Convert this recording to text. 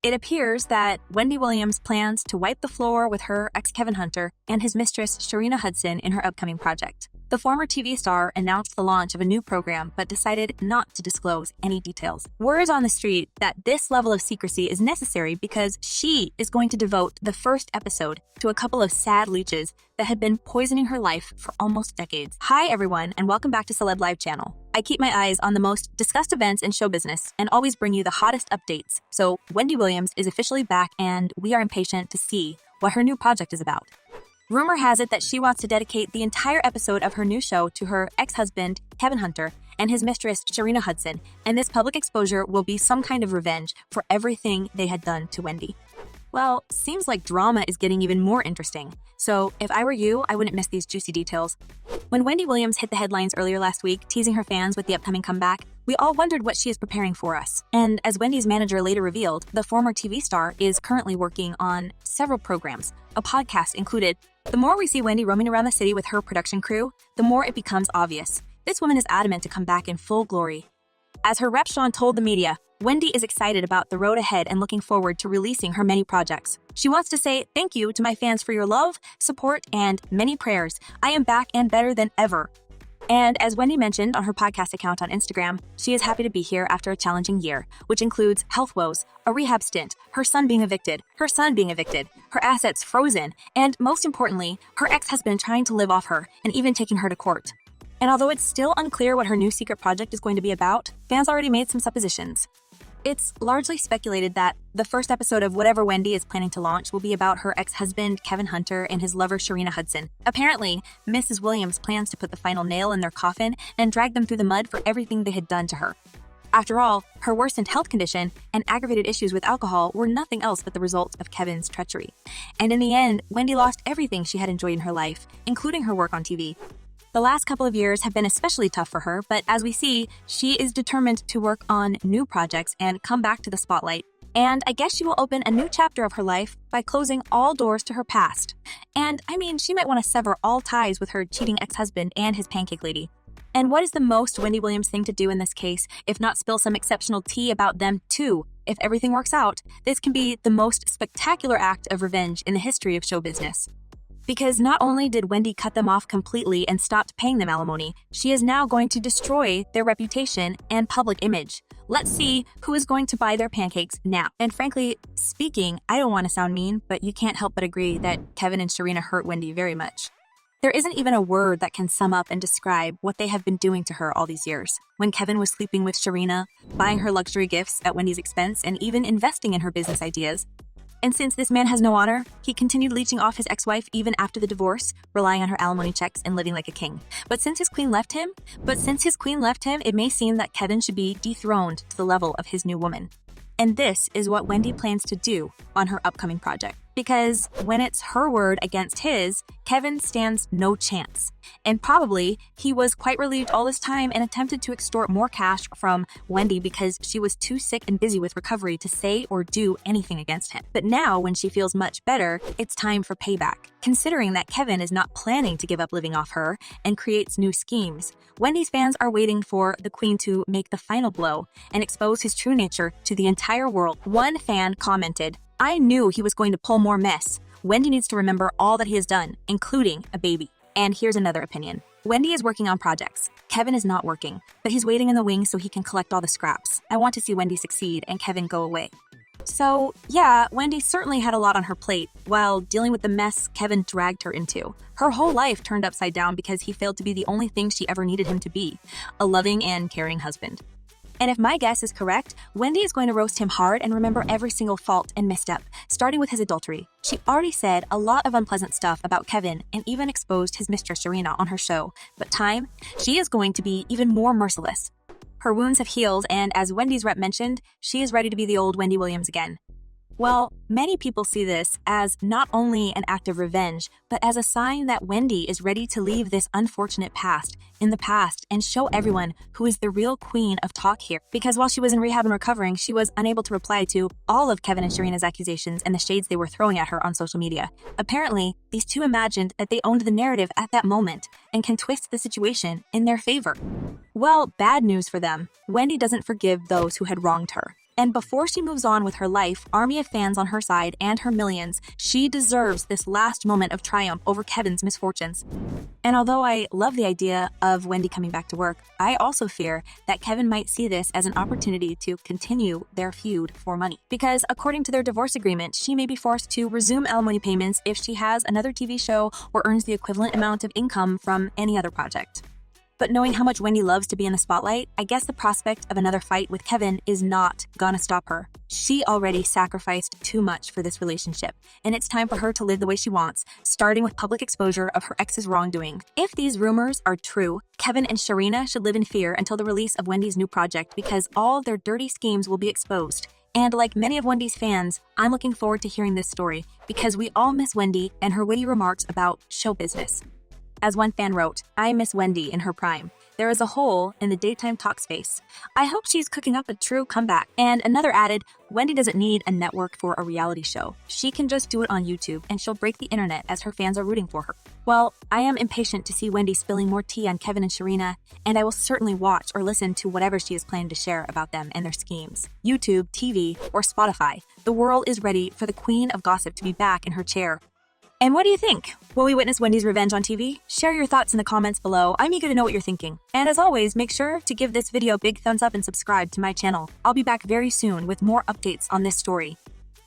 It appears that Wendy Williams plans to wipe the floor with her ex Kevin Hunter and his mistress Sharina Hudson in her upcoming project. The former TV star announced the launch of a new program but decided not to disclose any details. Word is on the street that this level of secrecy is necessary because she is going to devote the first episode to a couple of sad leeches that had been poisoning her life for almost decades. Hi everyone, and welcome back to Celeb Live channel. I keep my eyes on the most discussed events in show business and always bring you the hottest updates. So Wendy Williams is officially back and we are impatient to see what her new project is about. Rumor has it that she wants to dedicate the entire episode of her new show to her ex-husband, Kevin Hunter, and his mistress, Sharina Hudson, and this public exposure will be some kind of revenge for everything they had done to Wendy. Well, seems like drama is getting even more interesting. So if I were you, I wouldn't miss these juicy details. When Wendy Williams hit the headlines earlier last week, teasing her fans with the upcoming comeback, we all wondered what she is preparing for us. And as Wendy's manager later revealed, the former TV star is currently working on several programs, a podcast included. The more we see Wendy roaming around the city with her production crew, the more it becomes obvious. This woman is adamant to come back in full glory. As her rep Sean told the media, Wendy is excited about the road ahead and looking forward to releasing her many projects. She wants to say thank you to my fans for your love, support, and many prayers. I am back and better than ever. And as Wendy mentioned on her podcast account on Instagram, she is happy to be here after a challenging year, which includes health woes, a rehab stint, her son being evicted, her assets frozen, and most importantly, her ex-husband trying to live off her and even taking her to court. And although it's still unclear what her new secret project is going to be about, fans already made some suppositions. It's largely speculated that the first episode of whatever Wendy is planning to launch will be about her ex-husband, Kevin Hunter, and his lover, Sharina Hudson. Apparently, Mrs. Williams plans to put the final nail in their coffin and drag them through the mud for everything they had done to her. After all, her worsened health condition and aggravated issues with alcohol were nothing else but the result of Kevin's treachery. And in the end, Wendy lost everything she had enjoyed in her life, including her work on TV. The last couple of years have been especially tough for her, but as we see, she is determined to work on new projects and come back to the spotlight. And I guess she will open a new chapter of her life by closing all doors to her past. And I mean, she might want to sever all ties with her cheating ex-husband and his pancake lady. And what is the most Wendy Williams thing to do in this case, if not spill some exceptional tea about them too? If everything works out, this can be the most spectacular act of revenge in the history of show business. Because not only did Wendy cut them off completely and stopped paying them alimony, she is now going to destroy their reputation and public image. Let's see who is going to buy their pancakes now. And frankly speaking, I don't want to sound mean, but you can't help but agree that Kevin and Sharina hurt Wendy very much. There isn't even a word that can sum up and describe what they have been doing to her all these years. When Kevin was sleeping with Sharina, buying her luxury gifts at Wendy's expense, and even investing in her business ideas. And since this man has no honor, he continued leeching off his ex-wife even after the divorce, relying on her alimony checks and living like a king. But since his queen left him, it may seem that Kevin should be dethroned to the level of his new woman. And this is what Wendy plans to do on her upcoming project. Because when it's her word against his, Kevin stands no chance. And probably he was quite relieved all this time and attempted to extort more cash from Wendy because she was too sick and busy with recovery to say or do anything against him. But now, when she feels much better, it's time for payback. Considering that Kevin is not planning to give up living off her and creates new schemes, Wendy's fans are waiting for the queen to make the final blow and expose his true nature to the entire world. One fan commented, "I knew he was going to pull more mess. Wendy needs to remember all that he has done, including a baby." And here's another opinion. Wendy is working on projects. Kevin is not working, but he's waiting in the wings so he can collect all the scraps. I want to see Wendy succeed and Kevin go away. So yeah, Wendy certainly had a lot on her plate while dealing with the mess Kevin dragged her into. Her whole life turned upside down because he failed to be the only thing she ever needed him to be, a loving and caring husband. And if my guess is correct, Wendy is going to roast him hard and remember every single fault and misstep, starting with his adultery. She already said a lot of unpleasant stuff about Kevin and even exposed his mistress Sharina on her show. But she is going to be even more merciless. Her wounds have healed, and as Wendy's rep mentioned, she is ready to be the old Wendy Williams again. Well, many people see this as not only an act of revenge, but as a sign that Wendy is ready to leave this unfortunate past in the past and show everyone who is the real queen of talk here. Because while she was in rehab and recovering, she was unable to reply to all of Kevin and Sharina's accusations and the shades they were throwing at her on social media. Apparently, these two imagined that they owned the narrative at that moment and can twist the situation in their favor. Well, bad news for them. Wendy doesn't forgive those who had wronged her. And before she moves on with her life, army of fans on her side, and her millions, she deserves this last moment of triumph over Kevin's misfortunes. And although I love the idea of Wendy coming back to work, I also fear that Kevin might see this as an opportunity to continue their feud for money. Because according to their divorce agreement, she may be forced to resume alimony payments if she has another TV show or earns the equivalent amount of income from any other project. But knowing how much Wendy loves to be in the spotlight, I guess the prospect of another fight with Kevin is not gonna stop her. She already sacrificed too much for this relationship, and it's time for her to live the way she wants, starting with public exposure of her ex's wrongdoing. If these rumors are true, Kevin and Sharina should live in fear until the release of Wendy's new project because all of their dirty schemes will be exposed. And like many of Wendy's fans, I'm looking forward to hearing this story because we all miss Wendy and her witty remarks about show business. As one fan wrote, "I miss Wendy in her prime. There is a hole in the daytime talk space. I hope she's cooking up a true comeback." And another added, "Wendy doesn't need a network for a reality show. She can just do it on YouTube and she'll break the internet as her fans are rooting for her." Well, I am impatient to see Wendy spilling more tea on Kevin and Sharina, and I will certainly watch or listen to whatever she is planning to share about them and their schemes. YouTube, TV, or Spotify, the world is ready for the queen of gossip to be back in her chair. And what do you think? Will we witness Wendy's revenge on TV? Share your thoughts in the comments below. I'm eager to know what you're thinking. And as always, make sure to give this video a big thumbs up and subscribe to my channel. I'll be back very soon with more updates on this story.